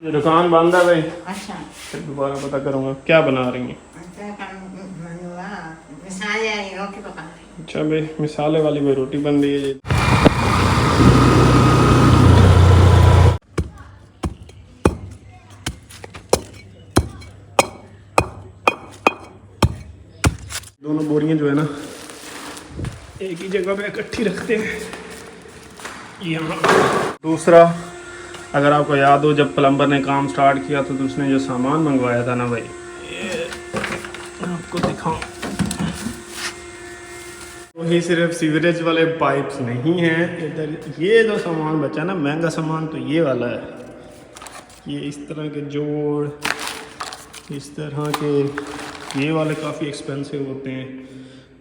ये दुकान बंद है भाई। अच्छा फिर दोबारा पता करूँगा क्या बना रही हैं। मिसाले वाली रोटी पका रही हूँ। अच्छा भाई, मिसाले वाली भाई रोटी बन रही है ये। दोनों बोरियां जो है ना एक ही जगह पे इकट्ठी रखते हैं यहाँ। दूसरा, अगर आपको याद हो जब प्लम्बर ने काम स्टार्ट किया तो उसने जो सामान मंगवाया था ना भाई, ये आपको दिखाऊं, वही सिर्फ सीवरेज वाले पाइप्स नहीं हैं। इधर ये जो सामान बचा ना महंगा सामान, तो ये वाला है। ये इस तरह के जोड़, इस तरह के ये वाले काफ़ी एक्सपेंसिव होते हैं।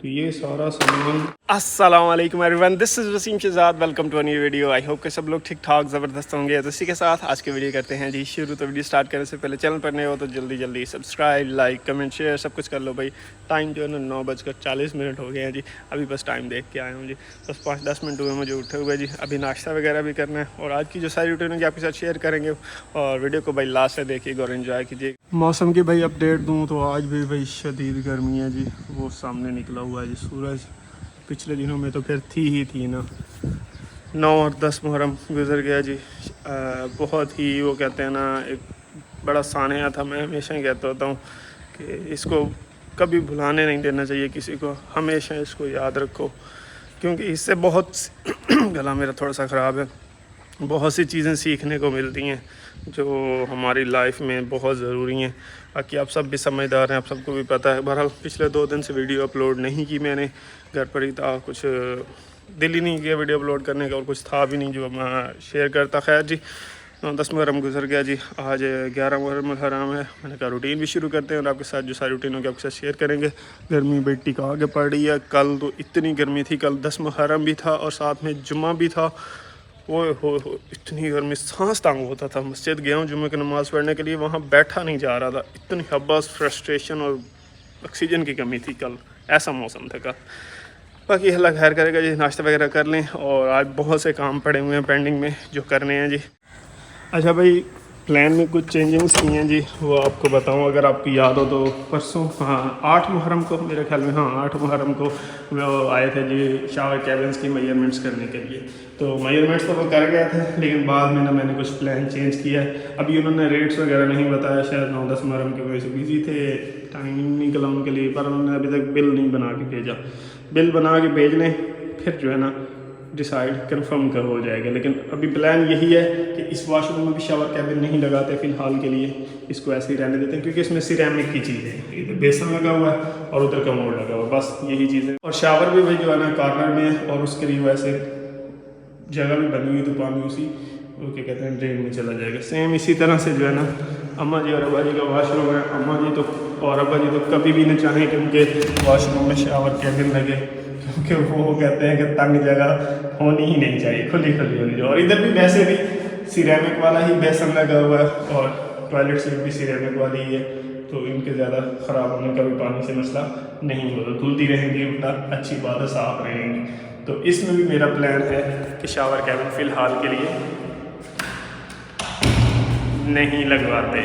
तो ये सारा सामान। अस्सलाम वालेकुम everyone, this is Wasim Shahzad, welcome to a new video. I hope कि सब लोग ठीक ठाक ज़बरदस्त होंगे। तो इसी के साथ आज की वीडियो करते हैं जी शुरू। तो वीडियो स्टार्ट करने से पहले चैनल पर नए हो तो जल्दी सब्सक्राइब, लाइक, कमेंट, शेयर सब कुछ कर लो भाई। टाइम जो है ना 9:40 हो गए हैं जी। अभी बस टाइम देख के आया हूँ जी, बस 5-10 मिनट हुए मुझे उठे हुए जी। अभी नाश्ता वगैरह भी करना है और आज की जो सारी रूटीन होगी आपके साथ शेयर करेंगे। और वीडियो को भाई लास्ट से देखिएगा और इन्जॉय कीजिए। मौसम की भाई अपडेट दूँ तो आज भी भाई शदीद गर्मी है जी। वो सामने निकला हुआ है जी सूरज। पिछले दिनों में तो फिर थी ना। 9 और 10 मुहर्रम गुजर गया जी। बहुत ही वो कहते हैं ना एक बड़ा सानिया था। मैं हमेशा ही कहता होता हूँ कि इसको कभी भुलाने नहीं देना चाहिए किसी को, हमेशा इसको याद रखो, क्योंकि इससे बहुत गला मेरा थोड़ा सा ख़राब है, बहुत सी चीज़ें सीखने को मिलती हैं जो हमारी लाइफ में बहुत ज़रूरी हैं। बाकी आप सब भी समझदार हैं, आप सबको भी पता है। बहरहाल पिछले 2 दिन से वीडियो अपलोड नहीं की मैंने, घर पर ही था, कुछ दिल ही नहीं किया वीडियो अपलोड करने का और कुछ था भी नहीं जो मैं शेयर करता। खैर जी, 10 मुहर्रम गुजर गया जी। आज 11 मुहर्रम हराम है। मैंने कहा रूटीन भी शुरू करते हैं और आपके साथ जो सारी रूटीन होगी आपके साथ शेयर करेंगे। गर्मी बेटी का आगे पड़ रही है। कल तो इतनी गर्मी थी, कल 10 मुहर्रम भी था और साथ में जुम्मा भी था। वो हो इतनी गर्मी, सांस तांग होता था। मस्जिद गया हूँ जुम्मे की नमाज़ पढ़ने के लिए, वहाँ बैठा नहीं जा रहा था, इतनी हब्बस, फ्रस्ट्रेशन और ऑक्सीजन की कमी थी कल। ऐसा मौसम था कल। बाकी अल्लाह खैर करेगा जी। नाश्ता वगैरह कर लें और आज बहुत से काम पड़े हुए हैं पेंडिंग में जो करने हैं जी। अच्छा भाई, प्लान में कुछ चेंजिंग्स की हैं जी, वो आपको बताऊं अगर आपकी याद हो तो। परसों 8 मुहर्रम को मेरे ख्याल में, 8 मुहर्रम को वो आए थे जी शावर कैबिन्स की मेजरमेंट्स करने के लिए। तो मेजरमेंट्स तो वो कर गए थे, लेकिन बाद में ना मैंने कुछ प्लान चेंज किया है। अभी उन्होंने रेट्स वगैरह नहीं बताया, शायद 9-10 मुहर्रम की वजह से बिजी थे, टाइम नहीं निकला उनके लिए। पर उन्होंने अभी तक बिल नहीं बना के भेजा। बिल बना के भेज लें फिर जो है ना डिसाइड कंफर्म कर हो जाएगा। लेकिन अभी प्लान यही है कि इस वॉशरूम में भी शावर कैबिन नहीं लगाते फ़िलहाल के लिए, इसको ऐसे ही रहने देते हैं, क्योंकि इसमें सिरेमिक की चीज़ है। इधर बेसन लगा हुआ है और उधर कमोड लगा हुआ है, बस यही चीज़ है। और शावर भी भाई जो है ना कॉर्नर में है और उसके लिए वैसे जगह भी बनी हुई, तो पानी उसी वो क्या कहते हैं ड्रेन में चला जाएगा। सेम इसी तरह से जो है ना अम्मा जी और अब्बा जी का वॉशरूम है। अम्मा जी तो और अब्बा जी तो कभी भी नहीं चाहें कि उनके वॉशरूम में शावर कैबिन लगे, क्योंकि वो कहते हैं कि तंग जगह होनी ही नहीं चाहिए, खुली होनी चाहिए। और इधर भी वैसे भी सिरेमिक वाला ही बेसन लगा हुआ है और टॉयलेट सीट भी सिरेमिक वाली ही है, तो इनके ज़्यादा ख़राब होने का भी पानी से मसला नहीं होगा। धुलती रहेंगी, उल्टा अच्छी बात है, साफ़ रहेंगी। तो इसमें भी मेरा प्लान है कि शावर कैबिन फ़िलहाल के लिए नहीं लगवाते।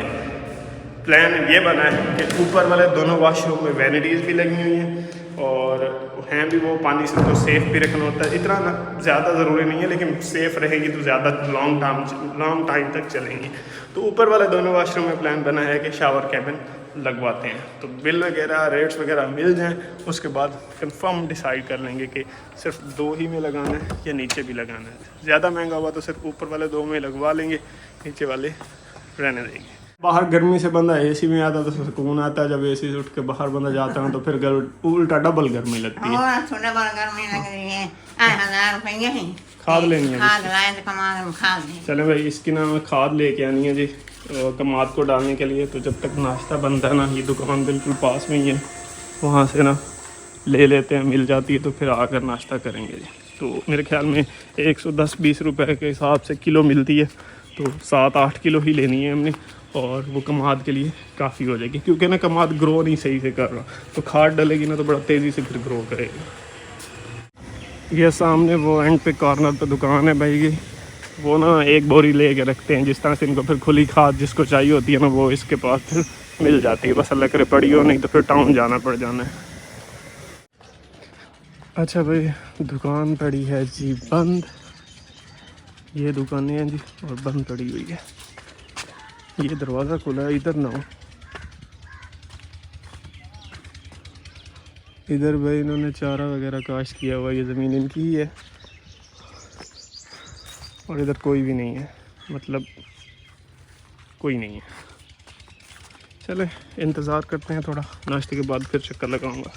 प्लान ये बना है कि ऊपर वाले दोनों वॉशरूम में वैनिटीज़ भी लगी हुई हैं और हैं भी, वो पानी से तो सेफ़ भी रखना होता है। इतना ज़्यादा ज़रूरी नहीं है, लेकिन सेफ़ रहेंगी तो ज़्यादा लॉन्ग टाइम तक चलेंगी। तो ऊपर वाले दोनों वॉशरूम में प्लान बना है कि शावर कैबिन लगवाते हैं। तो बिल वगैरह, रेट्स वगैरह मिल जाएं, उसके बाद कंफर्म डिसाइड कर लेंगे कि सिर्फ 2 ही में लगाना है या नीचे भी लगाना है। ज़्यादा महंगा हुआ तो सिर्फ ऊपर वाले 2 में लगवा लेंगे, नीचे वाले रहने देंगे। बाहर गर्मी से बंदा एसी में आता तो सुकून आता है, जब एसी से उठ के बाहर बंदा जाता है तो फिर उल्टा डबल गर्मी लगती है। खाद लेनी है, चले भाई इसकी ना हमें खाद लेके आनी है जी कमाद को डालने के लिए। तो जब तक नाश्ता बनता है ना, ये दुकान बिल्कुल पास में ही है, वहाँ से ना ले लेते हैं, मिल जाती है तो फिर आकर नाश्ता करेंगे जी। तो मेरे ख्याल में 110-20 रुपये के हिसाब से किलो मिलती है, तो 7-8 किलो ही लेनी है हमने और वो कमाद के लिए काफ़ी हो जाएगी, क्योंकि ना कमाद ग्रो नहीं सही से कर रहा। तो खाद डलेगी ना तो बड़ा तेज़ी से फिर ग्रो करेगा। ये सामने वो एंड पे कॉर्नर पे दुकान है भाई की, वो ना एक बोरी ले के रखते हैं, जिस तरह से इनको फिर खुली खाद जिसको चाहिए होती है ना वो इसके पास फिर मिल जाती है, बस अल्लाह करे पड़ी हो, नहीं तो फिर टाउन जाना पड़ जाना है। अच्छा भाई, दुकान पड़ी है जी बंद, ये दुकानें हैं जी और बंद पड़ी हुई है। ये दरवाज़ा खुला है, इधर ना हो। इधर भाई इन्होंने चारा वगैरह काश्त किया हुआ, ये ज़मीन इनकी ही है और इधर कोई भी नहीं है, मतलब कोई नहीं है। चले इंतज़ार करते हैं थोड़ा, नाश्ते के बाद फिर चक्कर लगाऊंगा।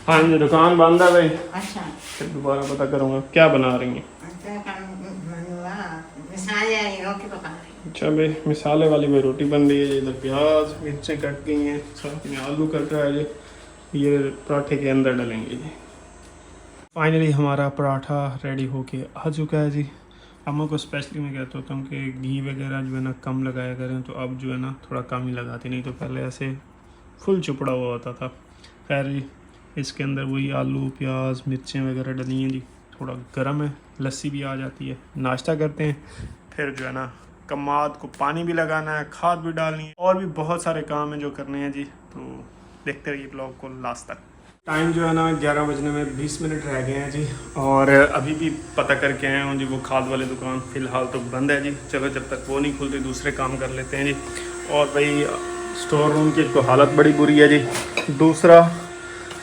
हाँ जी, दुकान बंद है भाई, अच्छा फिर दोबारा पता करूँगा क्या बना रही हैं। मिसाल आई रोटी पका रही अच्छा भाई, मिसाले वाली भाई रोटी बन रही है, इधर प्याज मिर्चें कट गई हैं, साथ में आलू कट रहा है जी, ये पराठे के अंदर डलेंगे जी। फाइनली हमारा पराठा रेडी होके आ चुका है जी। अम्मा को स्पेशली मैं कहता होता हूँ कि घी वगैरह जो है ना कम लगाया करें, तो अब जो है ना थोड़ा कम ही लगाती, नहीं तो पहले ऐसे फुल चुपड़ा हुआ होता था। खैर जी, इसके अंदर वही आलू प्याज मिर्चें वगैरह डली हैं जी, थोड़ा गर्म है, लस्सी भी आ जाती है। नाश्ता करते हैं, फिर जो है ना कमाद को पानी भी लगाना है, खाद भी डालनी है, और भी बहुत सारे काम हैं जो करने हैं जी। तो देखते रहिए ब्लॉग को लास्ट तक। टाइम जो है ना 11 बजने में 20 मिनट रह गए हैं जी, और अभी भी पता करके आए हूँ जी, वो खाद वाली दुकान फ़िलहाल तो बंद है जी। चलो जब तक वो नहीं खुलती दूसरे काम कर लेते हैं जी। और भाई स्टोर रूम की तो हालत बड़ी बुरी है जी। दूसरा,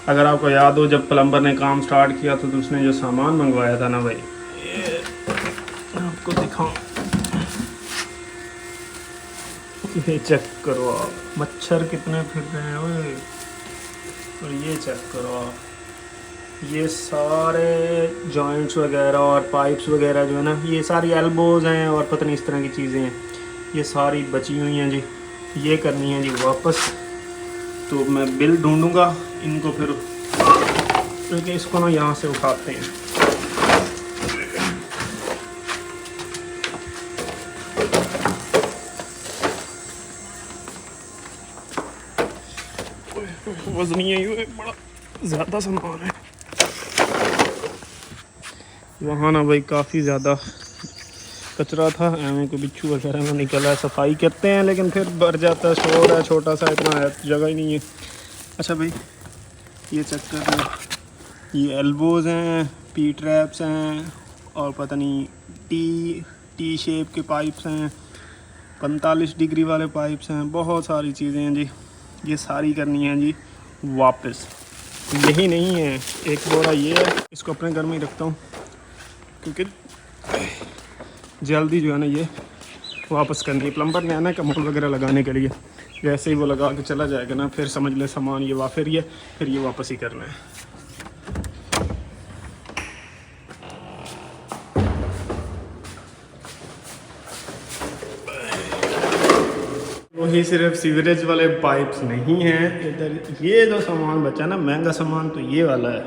अगर आपको याद हो जब प्लम्बर ने काम स्टार्ट किया तो उसने जो सामान मंगवाया था ना भाई, ये आपको दिखाऊं, ये चेक करो आप, मच्छर कितने फिर रहे हैं ओए। और ये चेक करो आप, ये सारे जॉइंट्स वगैरह और पाइप्स वगैरह जो है ना, ये सारी एल्बोज हैं और पता नहीं इस तरह की चीज़ें हैं, ये सारी बची हुई हैं जी। ये करनी है जी वापस, तो मैं बिल ढूंढूंगा इनको, फिर क्योंकि इसको ना यहाँ से उठाते हैं। वजनी है, ये बड़ा ज़्यादा सामान है। वहाँ ना भाई काफ़ी ज़्यादा कचरा था, एवं को बिच्छू वगैरह में निकला है, सफाई करते हैं लेकिन फिर भर जाता है, शोर है छोटा सा, इतना है जगह ही नहीं है। अच्छा भाई, ये चेक कर रहे हैं, ये एल्बोज़ हैं, पी ट्रैप्स हैं, और पता नहीं टी शेप के पाइप्स हैं, 45 डिग्री वाले पाइप्स हैं, बहुत सारी चीज़ें हैं जी। ये सारी करनी है जी वापस। यही नहीं है, एक बोरा ये है, इसको अपने घर में ही रखता हूँ क्योंकि जल्दी जो है ना ये वापस करनी है। प्लम्बर ने आना कमोड वगैरह लगाने के लिए, जैसे ही वो लगा के चला जाएगा ना, फिर समझ ले सामान ये फिर ये वापस ही करना है। वही सिर्फ सीवरेज वाले पाइप्स नहीं हैं, इधर ये जो सामान बचा ना महंगा सामान, तो ये वाला है।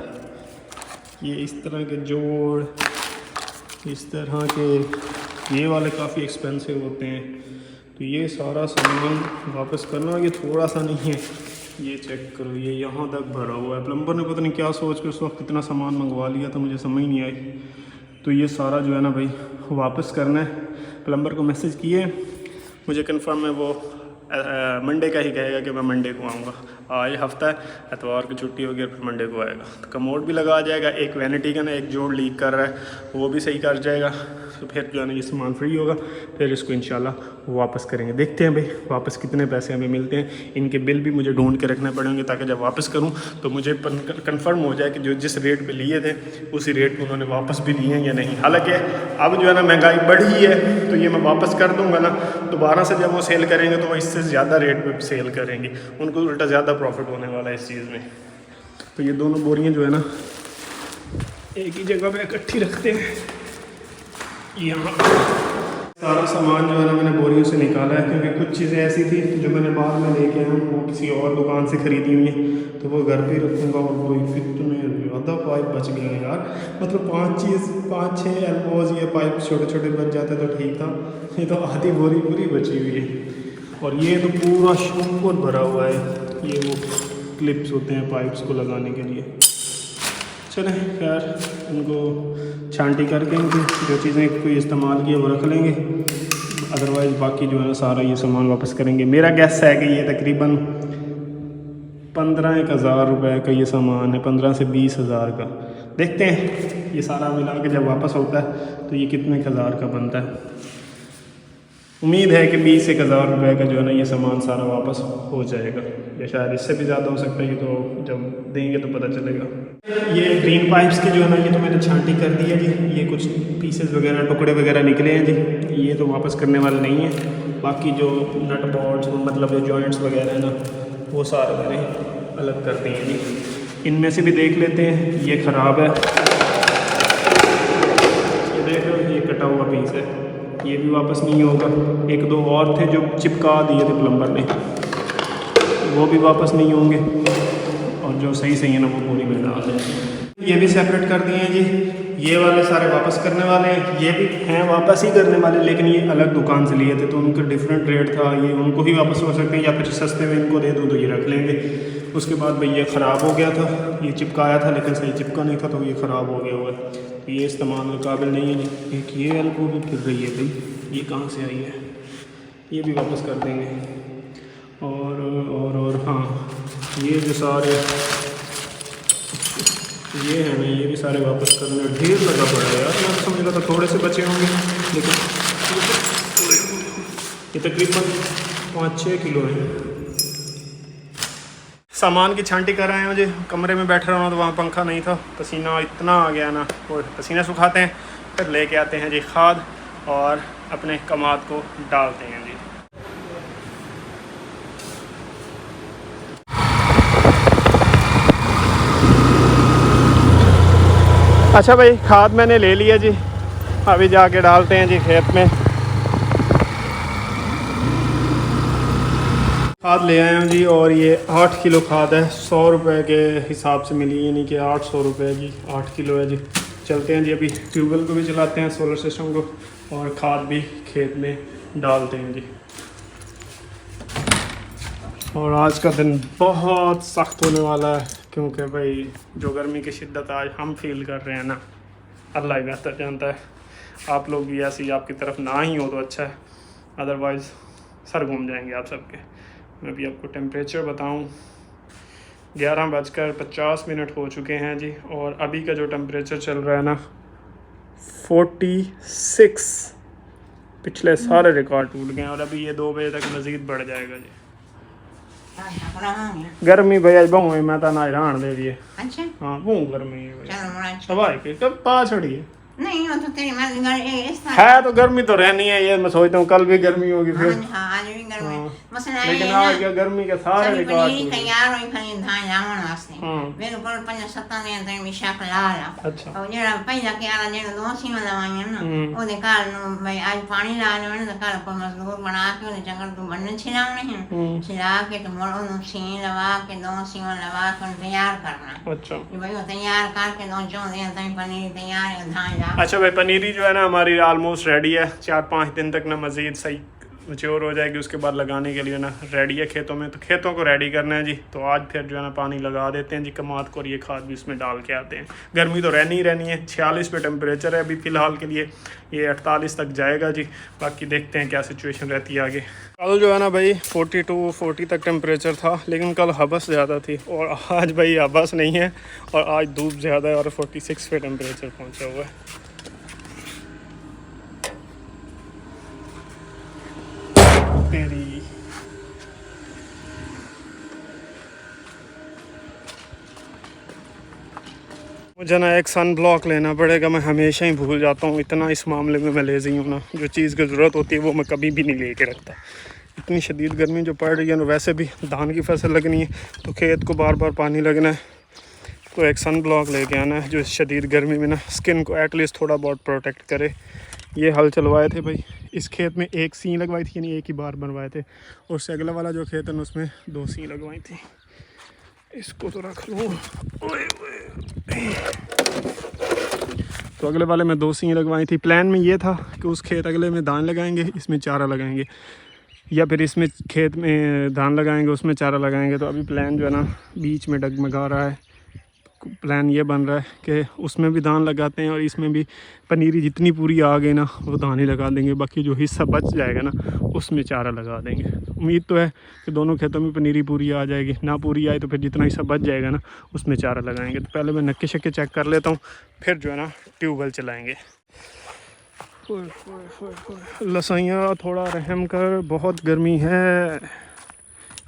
ये इस तरह के जोड़, इस तरह के ये वाले काफ़ी एक्सपेंसिव होते हैं, तो ये सारा सामान वापस करना। ये थोड़ा सा नहीं है, ये चेक करो, ये यहाँ तक भरा हुआ है। प्लम्बर ने पता नहीं क्या सोच के उस वक्त कितना सामान मंगवा लिया था, मुझे समझ नहीं आई। तो ये सारा जो है ना भाई वापस करना है। प्लम्बर को मैसेज किए, मुझे कंफर्म है वो मंडे का ही कहेगा कि मैं मंडे को आऊँगा। आज हफ्ता है, एतवार की छुट्टी होगी, फिर मंडे को आएगा। तो कमोड भी लगा जाएगा, एक वैनिटी का ना एक जोड़ लीक कर रहा है वो भी सही कर जाएगा, तो फिर जो है ना ये सामान फ्री होगा, फिर इसको इंशाल्लाह वापस करेंगे। देखते हैं भाई वापस कितने पैसे हमें मिलते हैं। इनके बिल भी मुझे ढूंढ के रखने पड़ेंगे ताकि जब वापस करूँ तो मुझे कंफर्म हो जाए कि जो जिस रेट पे लिए थे उसी रेट पे उन्होंने वापस भी लिए हैं या नहीं। हालांकि अब जो है ना महंगाई बढ़ी है, तो ये मैं वापस कर दूँगा ना, दोबारा से जब वो सेल करेंगे तो वो इससे ज़्यादा रेट पे सेल करेंगे, उनको उल्टा ज़्यादा प्रॉफिट होने वाला है इस चीज़ में। तो ये दोनों बोरियाँ जो है ना एक ही जगह पे इकट्ठी रखते हैं। यहाँ सारा सामान जो है ना मैंने बोरियों से निकाला है, क्योंकि कुछ चीज़ें ऐसी थी जो मैंने बाद में लेके आया हूँ, वो किसी और दुकान से ख़रीदी हुई है, तो वो घर पे रखूँगा। और वो इतने ज़्यादा पाइप बच गए हैं यार, मतलब 5-6 एल्बोज ये पाइप छोटे छोटे बच जाते तो ठीक था, ये तो आधी बोरी पूरी बची हुई है। और ये तो पूरा शूट भरा हुआ है, ये वो क्लिप्स होते हैं पाइप्स को लगाने के लिए। चलें खैर, इनको छांटी करके इनकी जो चीज़ें कोई इस्तेमाल किए वो रख लेंगे, अदरवाइज़ बाकी जो है ना सारा ये सामान वापस करेंगे। मेरा गैस है कि ये तकरीबन 15,000 रुपये का ये सामान है, 15 से 20,000 का। देखते हैं ये सारा मिला के जब वापस होता है तो ये कितने हज़ार का बनता है। उम्मीद है कि 20,000 रुपये का जो है ना ये सामान सारा वापस हो जाएगा, या शायद इससे भी ज़्यादा हो सकता है, ये तो जब देंगे तो पता चलेगा। ये ग्रीन पाइप्स के जो है ना ये तो मैंने छांटी कर दी है जी, ये कुछ पीसेस वगैरह टुकड़े वगैरह निकले हैं जी, ये तो वापस करने वाले नहीं हैं। बाकी जो नट बोल्ट्स मतलब जो जॉइंट्स वगैरह है ना वो सारे मैंने अलग कर दिए हैं जी। इनमें से भी देख लेते हैं, ये ख़राब है, ये देख लो ये कटा हुआ पीस है, ये भी वापस नहीं होगा। एक दो और थे जो चिपका दिए थे प्लम्बर ने, वो भी वापस नहीं होंगे, और जो सही है ना वो पूरी में डाल दें। ये भी सेपरेट कर दिए हैं जी, ये वाले सारे वापस करने वाले हैं, ये भी हैं वापस ही करने वाले, लेकिन ये अलग दुकान से लिए थे तो उनका डिफरेंट रेट था, ये उनको ही वापस हो सकते हैं या फिर सस्ते में इनको दे दूँ तो ये रख लेंगे। उसके बाद भाई ये ख़राब हो गया था, ये चिपकाया था लेकिन सही चिपका नहीं था तो ये ख़राब हो गया हुआ है, तो ये इस्तेमाल के काबिल नहीं है जी। एक ये एल्बो भी फिर रही है भाई, ये कहाँ से आई है, ये भी वापस कर देंगे। और हाँ, ये जो सारे ये हैं ना ये भी सारे वापस करने, ढेर लगा पड़ा है यार, मैं समझ रहा था थोड़े से बचे होंगे, लेकिन ये तकरीबन 5-6 किलो है। सामान की छांटी कर रहे हैं मुझे, कमरे में बैठा रहा हूँ तो वहाँ पंखा नहीं था, पसीना इतना आ गया ना, और पसीना सुखाते हैं फिर लेके आते हैं जी खाद और अपने कमाद को डालते हैं जी। अच्छा भाई, खाद मैंने ले लिया जी, अभी जाके डालते हैं जी खेत में। खाद ले आए हैं जी, और ये 8 किलो खाद है, 100 रुपये के हिसाब से मिली, यानी कि 800 रुपये जी, 8 किलो है जी। चलते हैं जी, अभी ट्यूबवेल को भी चलाते हैं, सोलर सिस्टम को, और खाद भी खेत में डालते हैं जी। और आज का दिन बहुत सख्त होने वाला है, क्योंकि भाई जो गर्मी की शिद्दत आज हम फील कर रहे हैं ना, अल्लाह ही बेहतर जानता है। आप लोग भी ऐसी आपकी तरफ ना ही हो तो अच्छा है, अदरवाइज़ सर घूम जाएंगे आप सबके। मैं भी आपको टेम्परेचर बताऊं, 11:50 हो चुके हैं जी, और अभी का जो टेम्परेचर चल रहा है ना 46। पिछले सारे रिकॉर्ड टूट गए, और अभी ये 2 बजे तक मज़ीद बढ़ जाएगा जी। गर्मी भैया बहु मैं तो ना हैरान दे दिए। अच्छा हाँ बहु गर्मी है भाई, चलो बड़ा अच्छा। हवा के कब पा छड़ी है नहीं वो तो तेरी मर्जी इस है, तो गर्मी तो रहनी है, ये मैं सोचता हूँ कल भी गर्मी होगी फिर। हाँ आज भी गर्मी, हाँ। मसला है लेकिन ना, आज क्या गर्मी के सारे रिकॉर्ड पनीर टूट गए। तैयार हुई खनी धान लावण वास्ते हाँ। मेरे को 5-7 दिन तक मिशाक लाला। अच्छा और जेड़ा पहला के आला जेड़ा 2 सीमा लवाईयां ना ओदे काल नु भाई आज पानी ला लेने तो काल पर मजदूर बना के ओदे जंगल तो बनने छिलावने हैं, छिला के तो मोड़ नु सी लवा के 2 सीमा लवा के तैयार करना। अच्छा ये भाई वो तैयार करके 2 जो दिन तक पनीर तैयार है धान ला। अच्छा भाई, पनीरी जो है ना हमारी ऑलमोस्ट रेडी है, 4-5 दिन तक ना मज़ीद सही मैच्योर हो जाएगी, उसके बाद लगाने के लिए ना रेडी है खेतों में। तो खेतों को रेडी करना है जी, तो आज फिर जो है ना पानी लगा देते हैं जी कमाद को, और ये खाद भी इसमें डाल के आते हैं। गर्मी तो रहनी ही रहनी है, 46 पे टेम्परेचर है अभी फ़िलहाल के लिए, ये 48 तक जाएगा जी, बाकी देखते हैं क्या सिचुएशन रहती है आगे। कल जो है ना भाई 42-40 तक टेम्परेचर था, लेकिन कल हबस ज़्यादा थी, और आज भाई हबस नहीं है, और आज धूप ज़्यादा है, और 46 पे टेम्परेचर पहुँचा हुआ है। तेरी मुझे ना एक सन ब्लॉक लेना पड़ेगा, मैं हमेशा ही भूल जाता हूँ, इतना इस मामले में मैं लेज़ी हूँ ना, जो चीज़ की ज़रूरत होती है वो मैं कभी भी नहीं लेके रखता। इतनी शदीद गर्मी जो पड़ रही है ना, वैसे भी धान की फसल लगनी है तो खेत को बार बार पानी लगना है, तो एक सन ब्लॉक लेके आना है जो इस शदीद गर्मी में ना स्किन को एटलीस्ट थोड़ा बहुत प्रोटेक्ट करे। ये हल चलवाए थे भाई, इस खेत में 1 सी लगवाई थी, यानी एक ही बार बनवाए थे, और उससे अगला वाला जो खेत है ना उसमें 2 सी लगवाई थी। इसको तो रख लो, तो अगले वाले में 2 सी लगवाई थी। प्लान में ये था कि उस खेत अगले में धान लगाएंगे, इसमें चारा लगाएंगे, या फिर इसमें खेत में धान लगाएंगे उसमें चारा लगाएंगे। तो अभी प्लान जो है ना बीच में डगमगा रहा है, प्लान ये बन रहा है कि उसमें भी धान लगाते हैं और इसमें भी पनीरी जितनी पूरी आ गई ना वो धान ही लगा देंगे, बाकी जो हिस्सा बच जाएगा ना उसमें चारा लगा देंगे। उम्मीद तो है कि दोनों खेतों में पनीरी पूरी आ जाएगी, ना पूरी आए तो फिर जितना हिस्सा बच जाएगा ना उसमें चारा लगाएंगे। तो पहले मैं नक्के शक्के चेक कर लेता हूँ, फिर जो है ना ट्यूबवेल चलाएँगे। लसैया थोड़ा रहम कर, बहुत गर्मी है,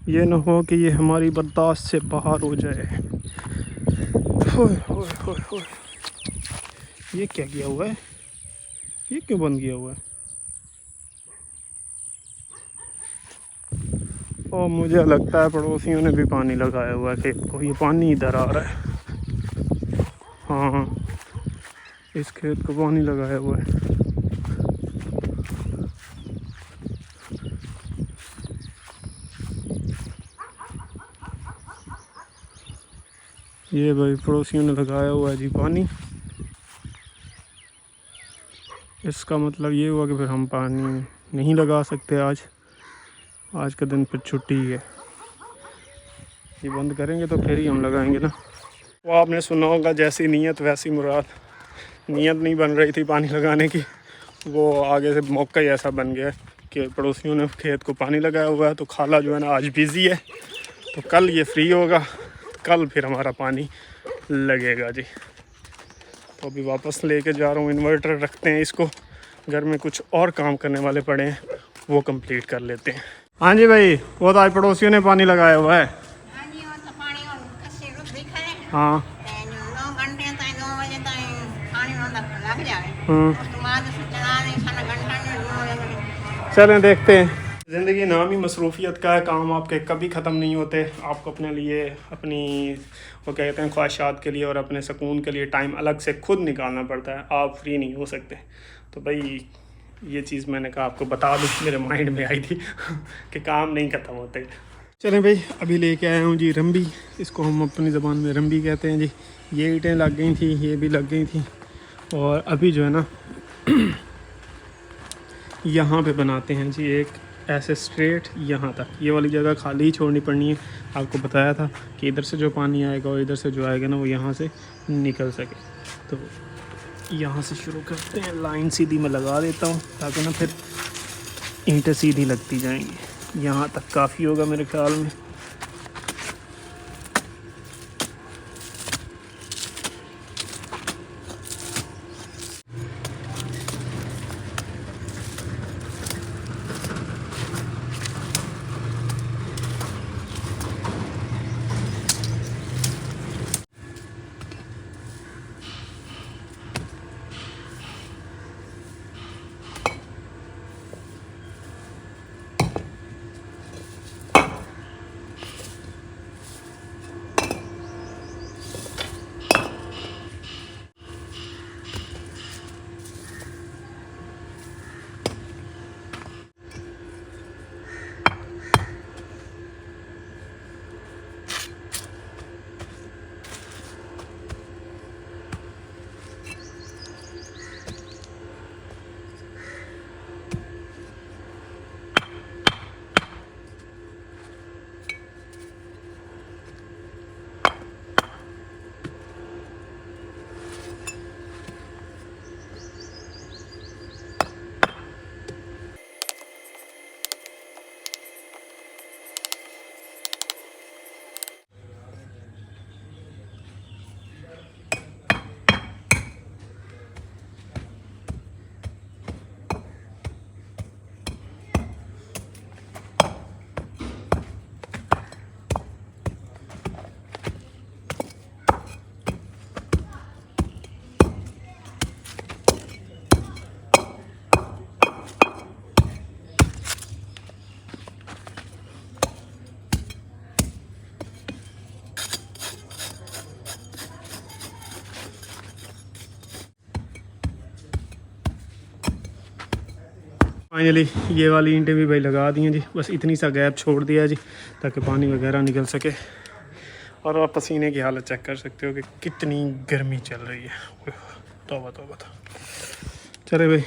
ये ना हो कि ये हमारी बर्दाश्त से बाहर हो जाए। ये क्या किया हुआ है, ये क्यों बंद किया हुआ है? और मुझे लगता है पड़ोसियों ने भी पानी लगाया हुआ है खेत को, ये पानी इधर आ रहा है। हाँ, इस खेत को पानी लगाया हुआ है। ये भाई पड़ोसियों ने लगाया हुआ है जी पानी। इसका मतलब ये हुआ कि फिर हम पानी नहीं लगा सकते आज का दिन फिर छुट्टी है। ये बंद करेंगे तो फिर ही हम लगाएंगे ना। वो आपने सुना होगा, जैसी नीयत वैसी मुराद। नीयत नहीं बन रही थी पानी लगाने की, वो आगे से मौका ही ऐसा बन गया कि पड़ोसियों ने खेत को पानी लगाया हुआ है। तो खाला जो है ना आज बिज़ी है, तो कल ये फ्री होगा, कल फिर हमारा पानी लगेगा जी। तो अभी वापस लेके जा रहा हूँ, इन्वर्टर रखते हैं इसको, घर में कुछ और काम करने वाले पड़े हैं वो कंप्लीट कर लेते हैं। हाँ जी भाई, वो तो आज पड़ोसियों ने पानी लगाया हुआ है। हाँ चलें देखते हैं। ज़िंदगी नाम ही मसरूफ़ियत का है, काम आपके कभी ख़त्म नहीं होते। आपको अपने लिए, अपनी वो कहते हैं ख्वाहिशात के लिए और अपने सुकून के लिए टाइम अलग से खुद निकालना पड़ता है, आप फ्री नहीं हो सकते। तो भाई ये चीज़ मैंने कहा आपको बता दूँ, मेरे माइंड में आई थी कि काम नहीं ख़त्म होते। चलें भाई, अभी लेके आया हूँ जी रंबी, इसको हम अपनी ज़बान में रंबी कहते हैं जी। ये ईंटें लग गई थी, ये भी लग गई थी, और अभी जो है ना यहाँ पे बनाते हैं जी एक ऐसे स्ट्रेट यहाँ तक। ये वाली जगह खाली ही छोड़नी पड़नी है। आपको बताया था कि इधर से जो पानी आएगा और इधर से जो आएगा ना वो यहाँ से निकल सके। तो यहाँ से शुरू करते हैं, लाइन सीधी मैं लगा देता हूँ ताकि ना फिर ईंटें सीधी लगती जाएंगी। यहाँ तक काफ़ी होगा मेरे ख्याल में। फाइनली ये वाली ईंटें भी भाई लगा दी हैं जी। बस इतनी सा गैप छोड़ दिया जी ताकि पानी वगैरह निकल सके। और आप पसीने की हालत चेक कर सकते हो कि कितनी गर्मी चल रही है। तौबा तौबा। चले भाई,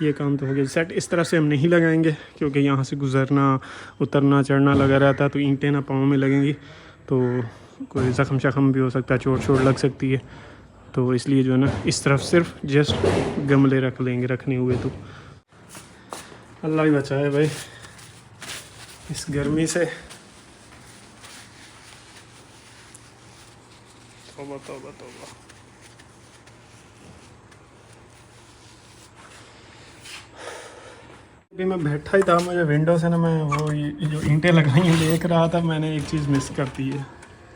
ये काम तो हो गया सेट। इस तरफ से हम नहीं लगाएंगे क्योंकि यहाँ से गुज़रना, उतरना, चढ़ना लगा रहता है, तो ईंटें ना पाँव में लगेंगी। तो कोई ज़ख़म शख़म भी हो सकता है, चोट लग सकती है। तो इसलिए जो है ना इस तरफ सिर्फ जस्ट गमले रख लेंगे रखने हुए। तो अल्लाह ही बचाए भाई इस गर्मी से। तौबा तौबा तौबा। अभी मैं बैठा ही था, मुझे विंडो से ना मैं वो ये जो ईंटें लगाई हैं देख रहा था। मैंने एक चीज़ मिस कर दी है,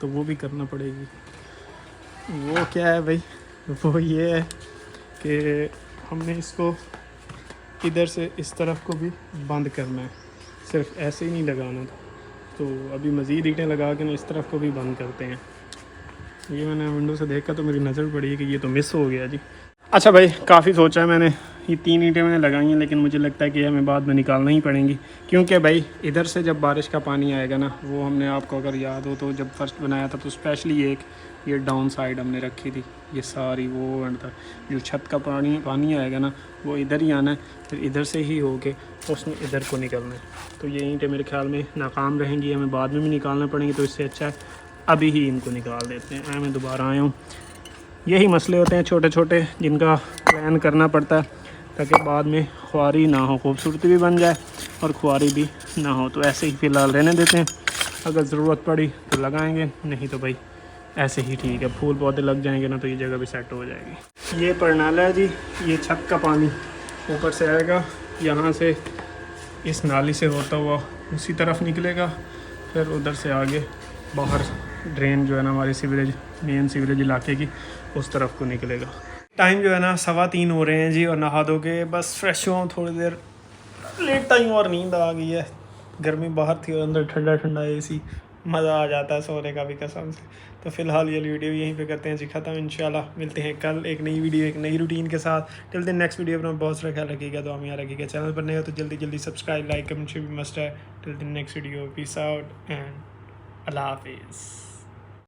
तो वो भी करना पड़ेगी। वो क्या है भाई, वो ये है कि हमने इसको इधर से इस तरफ को भी बंद करना है, सिर्फ ऐसे ही नहीं लगाना था। तो अभी मज़ीद ईंटें लगा के ना इस तरफ को भी बंद करते हैं। ये मैंने विंडो से देखा तो मेरी नज़र पड़ी है कि ये तो मिस हो गया जी। अच्छा भाई, काफ़ी सोचा है मैंने, ये 3 ईंटें मैंने लगाई हैं, लेकिन मुझे लगता है कि हमें बाद में निकालना ही पड़ेंगी। क्योंकि भाई इधर से जब बारिश का पानी आएगा ना, वो हमने आपको अगर याद हो तो जब फर्स्ट बनाया था तो स्पेशली एक ये डाउन साइड हमने रखी थी, ये सारी वो एंड तक जो छत का पानी आएगा ना वो इधर ही आना है, फिर इधर से ही होके उसने इधर को निकलना है। तो ये ईंटें मेरे ख्याल में नाकाम रहेंगी, हमें बाद में भी निकालना पड़ेंगी। तो इससे अच्छा है अभी ही इनको निकाल देते हैं। मैं दोबारा आया हूँ। यही मसले होते हैं छोटे छोटे जिनका प्लान करना पड़ता है, ताकि बाद में ख्वारी ना हो, खूबसूरती भी बन जाए और ख्वारी भी ना हो। तो ऐसे ही फ़िलहाल रहने देते हैं, अगर ज़रूरत पड़ी तो लगाएंगे, नहीं तो भाई ऐसे ही ठीक है। फूल पौधे लग जाएंगे ना तो ये जगह भी सेट हो जाएगी। ये परनाला है जी, ये छत का पानी ऊपर से आएगा, यहाँ से इस नाली से होता हुआ उसी तरफ निकलेगा, फिर उधर से आगे बाहर ड्रेन जो है ना हमारी सीवरेज मेन सीवरेज इलाके की उस तरफ को निकलेगा। टाइम जो है ना 3:15 हो रहे हैं जी, और नहा धो के बस फ्रेश हुआ हूँ, थोड़ी देर लेट टाइम और नींद आ गई है। गर्मी बाहर थी और अंदर ठंडा ठंडा एसी, मज़ा आ जाता है सोने का भी कसम से। तो फिलहाल ये वीडियो यहीं पे करते हैं जी ख़त्म। इंशाल्लाह मिलते हैं कल एक नई वीडियो एक नई रूटीन के साथ। टिल दिन नेक्स्ट वीडियो अपना बहुत सारा ख्याल रखिएगा, तो हम यहाँ रखिएगा। चैनल पर नए हो तो जल्दी सब्सक्राइब लाइक कमेंट भी मस्ट है। Till then next video, peace out and अल्लाह हाफिज़।